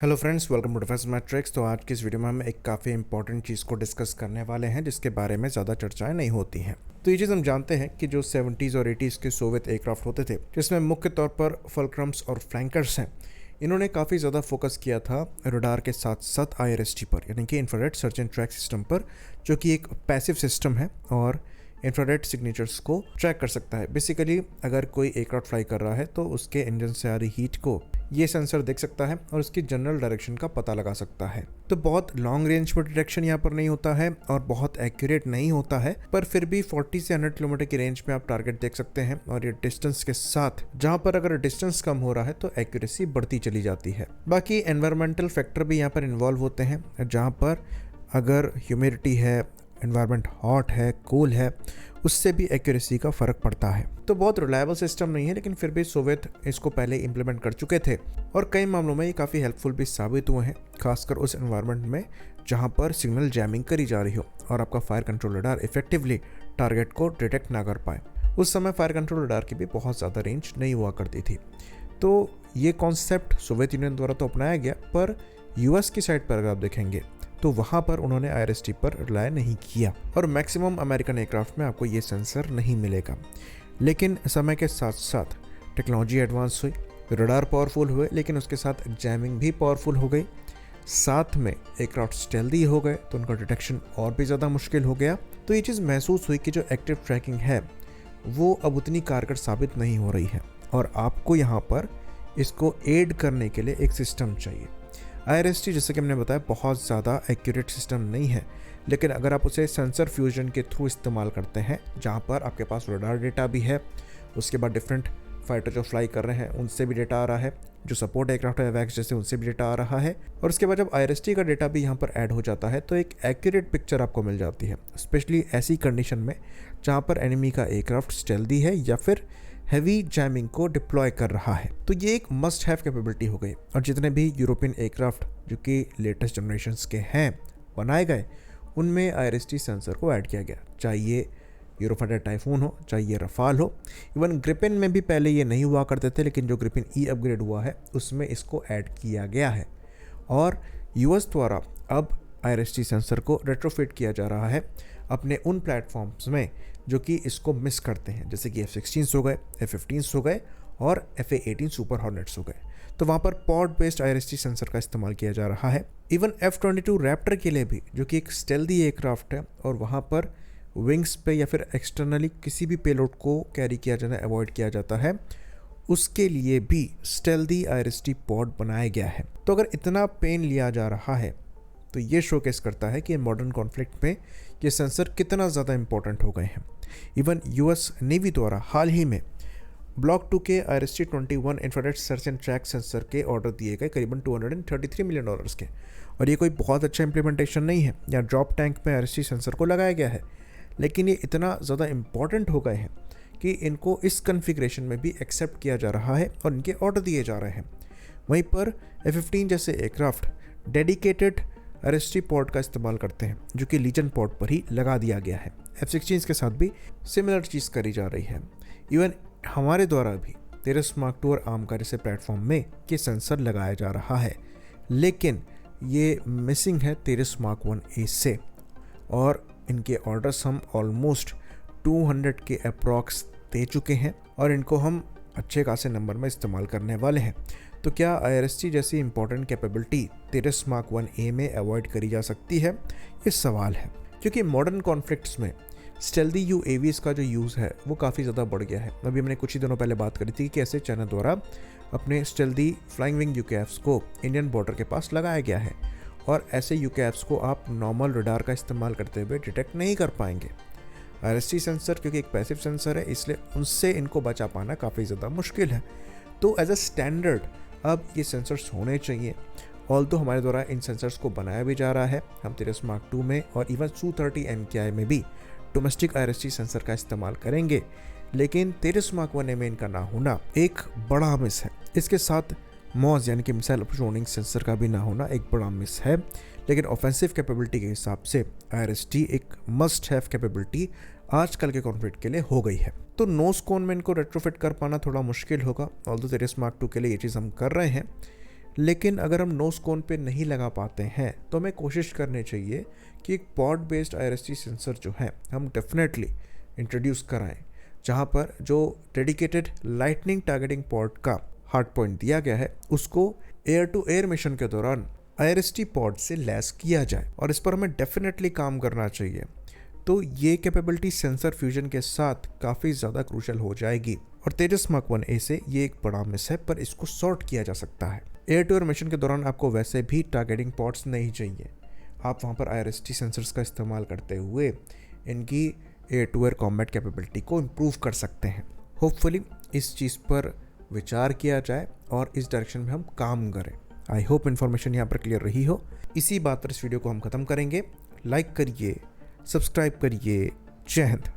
Hello friends, welcome to Defence Matrix. तो आज की इस वीडियो में हम एक काफ़ी इंपॉर्टेंट चीज़ को डिस्कस करने वाले हैं जिसके बारे में ज़्यादा चर्चाएं नहीं होती हैं। तो ये चीज़ हम जानते हैं कि जो 70s और 80s के सोवियत एयरक्राफ्ट होते थे जिसमें मुख्य तौर पर फल्क्रम्स और फ्लैंकर्स हैं, इन्होंने काफ़ी ज़्यादा फोकस किया था रडार के साथ साथ IRST पर, यानी कि infrared search and track system पर, जो कि एक पैसिव सिस्टम है और इंफ्रारेड सिग्नेचर्स को ट्रैक कर सकता है। बेसिकली अगर कोई एयरक्राफ्ट फ्लाई कर रहा है तो उसके इंजन से आ रही हीट को ये सेंसर देख सकता है और उसकी जनरल डायरेक्शन का पता लगा सकता है। तो बहुत लॉन्ग रेंज पर डिटेक्शन यहाँ पर नहीं होता है और बहुत एक्यूरेट नहीं होता है, पर फिर भी 40 से 100 किलोमीटर की रेंज में आप टारगेट देख सकते हैं। और ये डिस्टेंस के साथ, जहाँ पर अगर डिस्टेंस कम हो रहा है तो एक्यूरेसी बढ़ती चली जाती है। बाकी एनवायरमेंटल फैक्टर भी यहाँ पर इन्वॉल्व होते हैं, जहाँ पर अगर ह्यूमिडिटी है, एनवायरनमेंट हॉट है, कूल है, उससे भी एक्यूरेसी का फ़र्क पड़ता है। तो बहुत रिलायबल सिस्टम नहीं है, लेकिन फिर भी सोवियत इसको पहले इंप्लीमेंट कर चुके थे और कई मामलों में ये काफ़ी हेल्पफुल भी साबित हुए हैं, खासकर उस एनवायरनमेंट में जहाँ पर सिग्नल जैमिंग करी जा रही हो और आपका fire control radar effectively target को डिटेक्ट ना कर पाए। उस समय फायर कंट्रोल रडार की भी बहुत ज़्यादा रेंज नहीं हुआ करती थी। तो ये कॉन्सेप्ट सोवियत यूनियन द्वारा तो अपनाया गया, पर US की साइड पर अगर आप देखेंगे तो वहाँ पर उन्होंने IRST पर रिलाय नहीं किया और मैक्सिमम अमेरिकन एयरक्राफ्ट में आपको ये सेंसर नहीं मिलेगा। लेकिन समय के साथ साथ टेक्नोलॉजी एडवांस हुई, रडार पावरफुल हुए, लेकिन उसके साथ जैमिंग भी पावरफुल हो गई, साथ में एयरक्राफ्ट स्टेल्दी हो गए तो उनका डिटेक्शन और भी ज़्यादा मुश्किल हो गया। तो ये चीज़ महसूस हुई कि जो एक्टिव ट्रैकिंग है वो अब उतनी कारगर साबित नहीं हो रही है और आपको यहाँ पर इसको एड करने के लिए एक सिस्टम चाहिए। IRST, जैसे कि हमने बताया, बहुत ज़्यादा एक्यूरेट सिस्टम नहीं है, लेकिन अगर आप उसे सेंसर फ्यूजन के थ्रू इस्तेमाल करते हैं, जहाँ पर आपके पास रडार डेटा भी है, उसके बाद डिफरेंट फाइटर जो फ्लाई कर रहे हैं उनसे भी डेटा आ रहा है, जो सपोर्ट एयरक्राफ्ट है वैक्स जैसे उनसे भी डेटा आ रहा है, और उसके बाद जब IRST का डेटा भी यहाँ पर ऐड हो जाता है तो एक एक्यूरेट पिक्चर आपको मिल जाती है, स्पेशली ऐसी कंडीशन में जहाँ पर एनिमी का एयरक्राफ्ट स्टेल्दी है या फिर हैवी जैमिंग को डिप्लॉय कर रहा है। तो ये एक मस्ट हैव कैपेबिलिटी हो गई और जितने भी यूरोपियन एयरक्राफ्ट जो कि लेटेस्ट जनरेशन्स के हैं बनाए गए, उनमें IRST सेंसर को ऐड किया गया, चाहे ये यूरोफाइटर टाइफून हो, चाहे ये रफाल हो। इवन ग्रिपिन में भी पहले ये नहीं हुआ करते थे, लेकिन जो ग्रिपिन E अपग्रेड हुआ है उसमें इसको ऐड किया गया है और US द्वारा अब IRST सेंसर को रेट्रोफिट किया जा रहा है अपने उन प्लेटफॉर्म्स में जो कि इसको मिस करते हैं, जैसे कि F-16 हो गए, F-15 हो गए और FA-18 सुपर हॉर्नेट्स हो गए। तो वहाँ पर पॉड बेस्ड IRST सेंसर का इस्तेमाल किया जा रहा है। इवन F-22 रैप्टर के लिए भी, जो कि एक स्टेल्दी एयरक्राफ्ट है और वहाँ पर विंग्स पे या फिर एक्सटर्नली किसी भी पेलोड को कैरी किया जाना अवॉइड किया जाता है, उसके लिए भी स्टेल्दी IRST पॉड बनाया गया है। तो अगर इतना पेन लिया जा रहा है तो ये शोकेस करता है कि मॉडर्न कॉन्फ्लिक्ट में ये सेंसर कितना ज़्यादा इंपॉर्टेंट हो गए हैं। इवन US नेवी द्वारा हाल ही में ब्लॉक 2 के IRST-21 infrared search and track sensor के ऑर्डर दिए गए करीबन $233 मिलियन के, और ये कोई बहुत अच्छा इंप्लीमेंटेशन नहीं है। या ड्रॉप टैंक में IRST सेंसर को लगाया गया है, लेकिन ये इतना ज़्यादा इंपॉर्टेंट हो गए हैं कि इनको इस कन्फिग्रेशन में भी एक्सेप्ट किया जा रहा है और इनके ऑर्डर दिए जा रहे हैं। वहीं पर F-15 जैसे एयरक्राफ्ट डेडिकेटेड IRST पोर्ट का इस्तेमाल करते हैं, जो कि लीजन पोर्ट पर ही लगा दिया गया है। F-16 के साथ भी सिमिलर चीज़ करी जा रही है। इवन हमारे द्वारा भी तेरस मार्क 2 और आर्म का जैसे प्लेटफॉर्म में ये सेंसर लगाया जा रहा है, लेकिन ये मिसिंग है तेरस मार्क 1A से, और इनके ऑर्डर्स हम ऑलमोस्ट 200 के अप्रॉक्स दे चुके हैं और इनको हम अच्छे खासे नंबर में इस्तेमाल करने वाले हैं। तो क्या IRST जैसी इंपॉर्टेंट कैपेबिलिटी तेरस मार्क 1A में अवॉइड करी जा सकती है? ये सवाल है, क्योंकि मॉडर्न कॉन्फ्लिक्ट्स में स्टेल्दी UAVs का जो यूज़ है वो काफ़ी ज़्यादा बढ़ गया है। अभी हमने कुछ ही दिनों पहले बात करी थी कि कैसे चाइना द्वारा अपने स्टेल्दी फ्लाइंग विंग UCAVs को इंडियन बॉर्डर के पास लगाया गया है, और ऐसे UCAVs को आप नॉर्मल रडार का इस्तेमाल करते हुए डिटेक्ट नहीं कर पाएंगे। IRST सेंसर क्योंकि एक पैसिव सेंसर है, इसलिए उनसे इनको बचा पाना काफ़ी ज़्यादा मुश्किल है। तो एज अ स्टैंडर्ड अब ये सेंसर्स होने चाहिए। ऑल्दो हमारे द्वारा इन सेंसर्स को बनाया भी जा रहा है, हम तेरस मार्क 2 में और इवन Su-30 MKI में भी डोमेस्टिक IRST सेंसर का इस्तेमाल करेंगे, लेकिन तेरस मार्क 1A में इनका ना होना एक बड़ा मिस है। इसके साथ मॉज यानी कि मिसाइल पोजिशनिंग सेंसर का भी ना होना एक बड़ा मिस है, लेकिन ऑफेंसिव कैपेबिलिटी के हिसाब से IRST एक मस्ट हैव कैपेबिलिटी आजकल के कॉन्फ्लिक्ट के लिए हो गई है। तो नोज कोन में इनको रेट्रोफिट कर पाना थोड़ा मुश्किल होगा, ऑल्दो तेरस मार्क 2 के लिए ये चीज़ हम कर रहे हैं, लेकिन अगर हम नोज कोन पे नहीं लगा पाते हैं तो हमें कोशिश करनी चाहिए कि एक पॉड बेस्ड IRST सेंसर जो है हम डेफिनेटली इंट्रोड्यूस कराएं, जहां पर जो डेडिकेटेड लाइटनिंग टारगेटिंग पॉड का हार्ड पॉइंट दिया गया है उसको एयर टू एयर मिशन के दौरान IRST पॉड से लैस किया जाए, और इस पर हमें डेफिनेटली काम करना चाहिए। तो ये कैपेबिलिटी सेंसर फ्यूजन के साथ काफ़ी ज़्यादा क्रूशल हो जाएगी, और तेजस मार्क 1A से ये एक बड़ा मिस है, पर इसको सॉर्ट किया जा सकता है। एयर टू एयर मिशन के दौरान आपको वैसे भी टारगेटिंग पॉड्स नहीं चाहिए, आप वहाँ पर IRST सेंसर्स का इस्तेमाल करते हुए इनकी air to air combat capability को इम्प्रूव कर सकते हैं। होपफुली इस चीज़ पर विचार किया जाए और इस डायरेक्शन में हम काम करें। आई होप इन्फॉर्मेशन यहाँ पर क्लियर रही हो। इसी बात पर इस वीडियो को हम ख़त्म करेंगे। लाइक करिए, सब्सक्राइब करिए। जय हिंद।